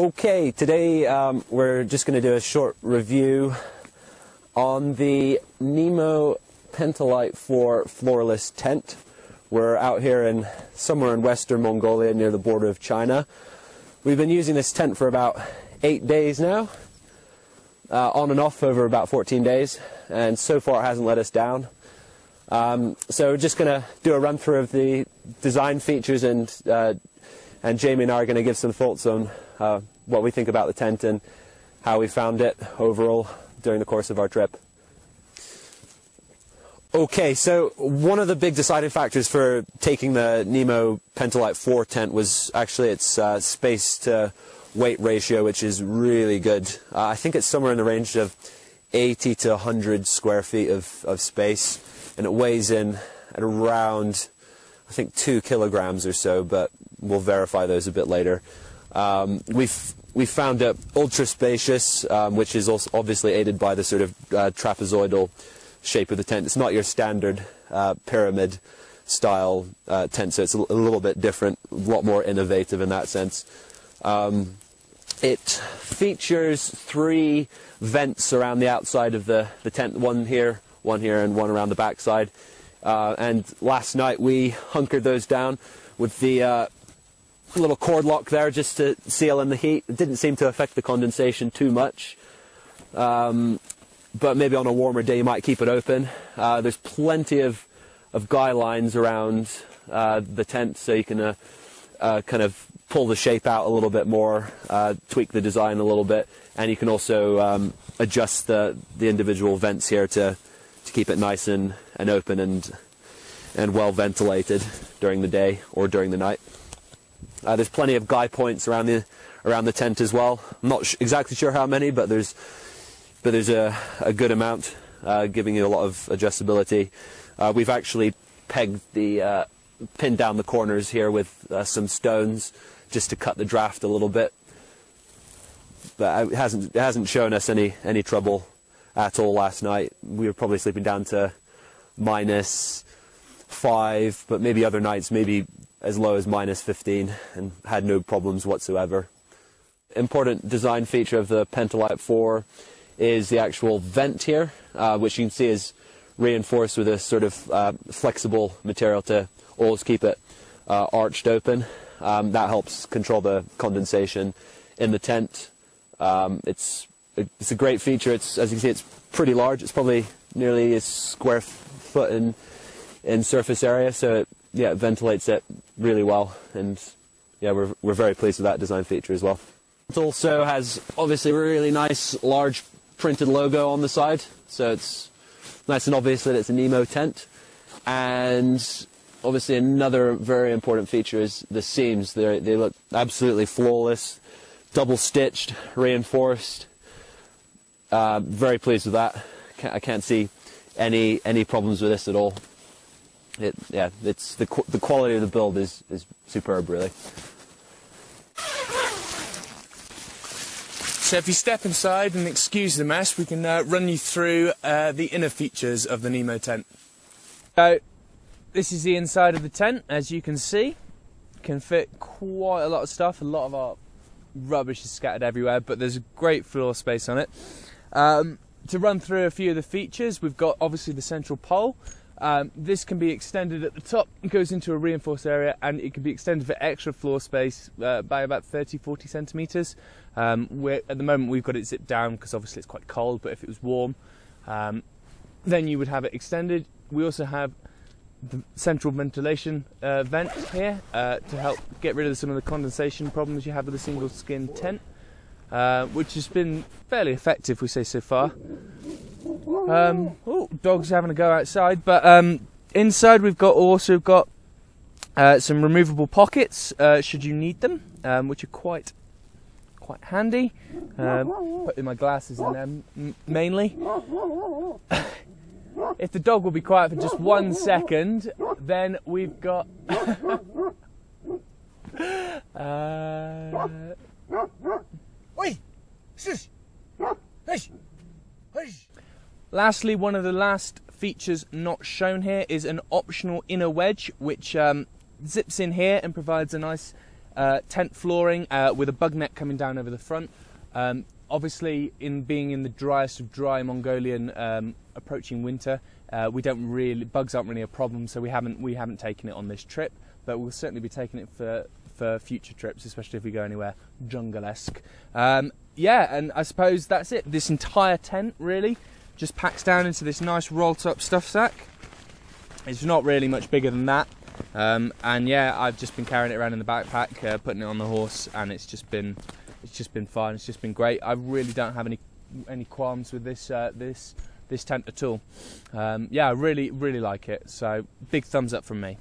Okay, today we're just going to do a short review on the Nemo Pentalite 4 floorless tent. We're out here somewhere in western Mongolia near the border of China. We've been using this tent for about 8 days now, on and off over about 14 days, and so far it hasn't let us down. So we're just going to do a run through of the design features, and Jamie and I are going to give some thoughts on what we think about the tent and how we found it overall during the course of our trip. Okay, so one of the big deciding factors for taking the Nemo Pentalite 4 tent was actually its space to weight ratio, which is really good. I think it's somewhere in the range of 80 to 100 square feet of space, and it weighs in at around, I think, 2 kilograms or so, but we'll verify those a bit later. We found it ultra spacious, which is also obviously aided by the sort of trapezoidal shape of the tent. It's not your standard pyramid style tent, so it's a little bit different, a lot more innovative in that sense. It features 3 vents around the outside of the tent, one here, and one around the backside. And last night we hunkered those down with the little cord lock there just to seal in the heat. It didn't seem to affect the condensation too much, but maybe on a warmer day you might keep it open. There's plenty of guy lines around the tent, so you can kind of pull the shape out a little bit more, tweak the design a little bit, and you can also adjust the individual vents here to keep it nice and open and well ventilated during the day or during the night. There's plenty of guy points around the tent as well. I'm not exactly sure how many, but there's a good amount, giving you a lot of adjustability. We've actually pinned down the corners here with some stones just to cut the draft a little bit. But it hasn't shown us any trouble at all last night. We were probably sleeping down to -5, but maybe other nights maybe as low as -15, and had no problems whatsoever. Important design feature of the Pentalite 4 is the actual vent here, which you can see is reinforced with a sort of flexible material to always keep it arched open. That helps control the condensation in the tent. It's a great feature. As you can see, it's pretty large. It's probably nearly a square foot in surface area, so it ventilates it really well, and we're very pleased with that design feature as well. It also has obviously a really nice large printed logo on the side, so it's nice and obvious that it's a Nemo tent. And obviously another very important feature is the seams. They look absolutely flawless, double stitched, reinforced. Very pleased with that. I can't see any problems with this at all. It's the quality of the build is superb, really. So if you step inside and excuse the mess, we can run you through the inner features of the Nemo tent. So this is the inside of the tent. As you can see, can fit quite a lot of stuff. A lot of our rubbish is scattered everywhere, but there's a great floor space on it. To run through a few of the features, we've got obviously the central pole. This can be extended at the top, it goes into a reinforced area, and it can be extended for extra floor space by about 30-40 centimetres. At the moment we've got it zipped down because obviously it's quite cold, but if it was warm, then you would have it extended. We also have the central ventilation vent here to help get rid of some of the condensation problems you have with a single skin tent, which has been fairly effective, we say, so far. Dogs having a go outside, but inside we've also got some removable pockets should you need them, which are quite handy. Putting my glasses in them mainly. If the dog will be quiet for just 1 second, then we've got Oi! Shush! Hush! Hush! Lastly, one of the last features not shown here is an optional inner wedge, which zips in here and provides a nice tent flooring with a bug net coming down over the front. Obviously, being in the driest of dry Mongolian approaching winter, bugs aren't really a problem, so we haven't taken it on this trip, but we'll certainly be taking it for future trips, especially if we go anywhere jungle-esque. Yeah, and I suppose that's it. This entire tent really just packs down into this nice rolled-up stuff sack. It's not really much bigger than that, and yeah, I've just been carrying it around in the backpack, putting it on the horse, and it's just been fun. It's just been great. I really don't have any qualms with this tent at all. Yeah, I really like it. So big thumbs up from me.